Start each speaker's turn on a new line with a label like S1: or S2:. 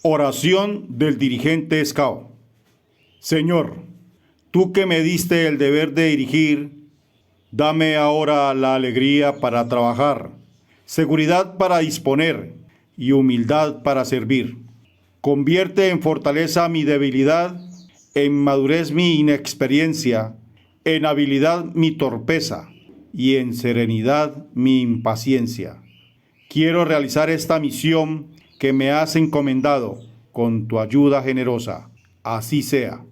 S1: Oración del dirigente SCAO. Señor, tú que me diste el deber de dirigir, dame ahora la alegría para trabajar, seguridad para disponer y humildad para servir. Convierte en fortaleza mi debilidad, en madurez mi inexperiencia, en habilidad mi torpeza y en serenidad mi impaciencia. Quiero realizar esta misión que me has encomendado con tu ayuda generosa. Así sea.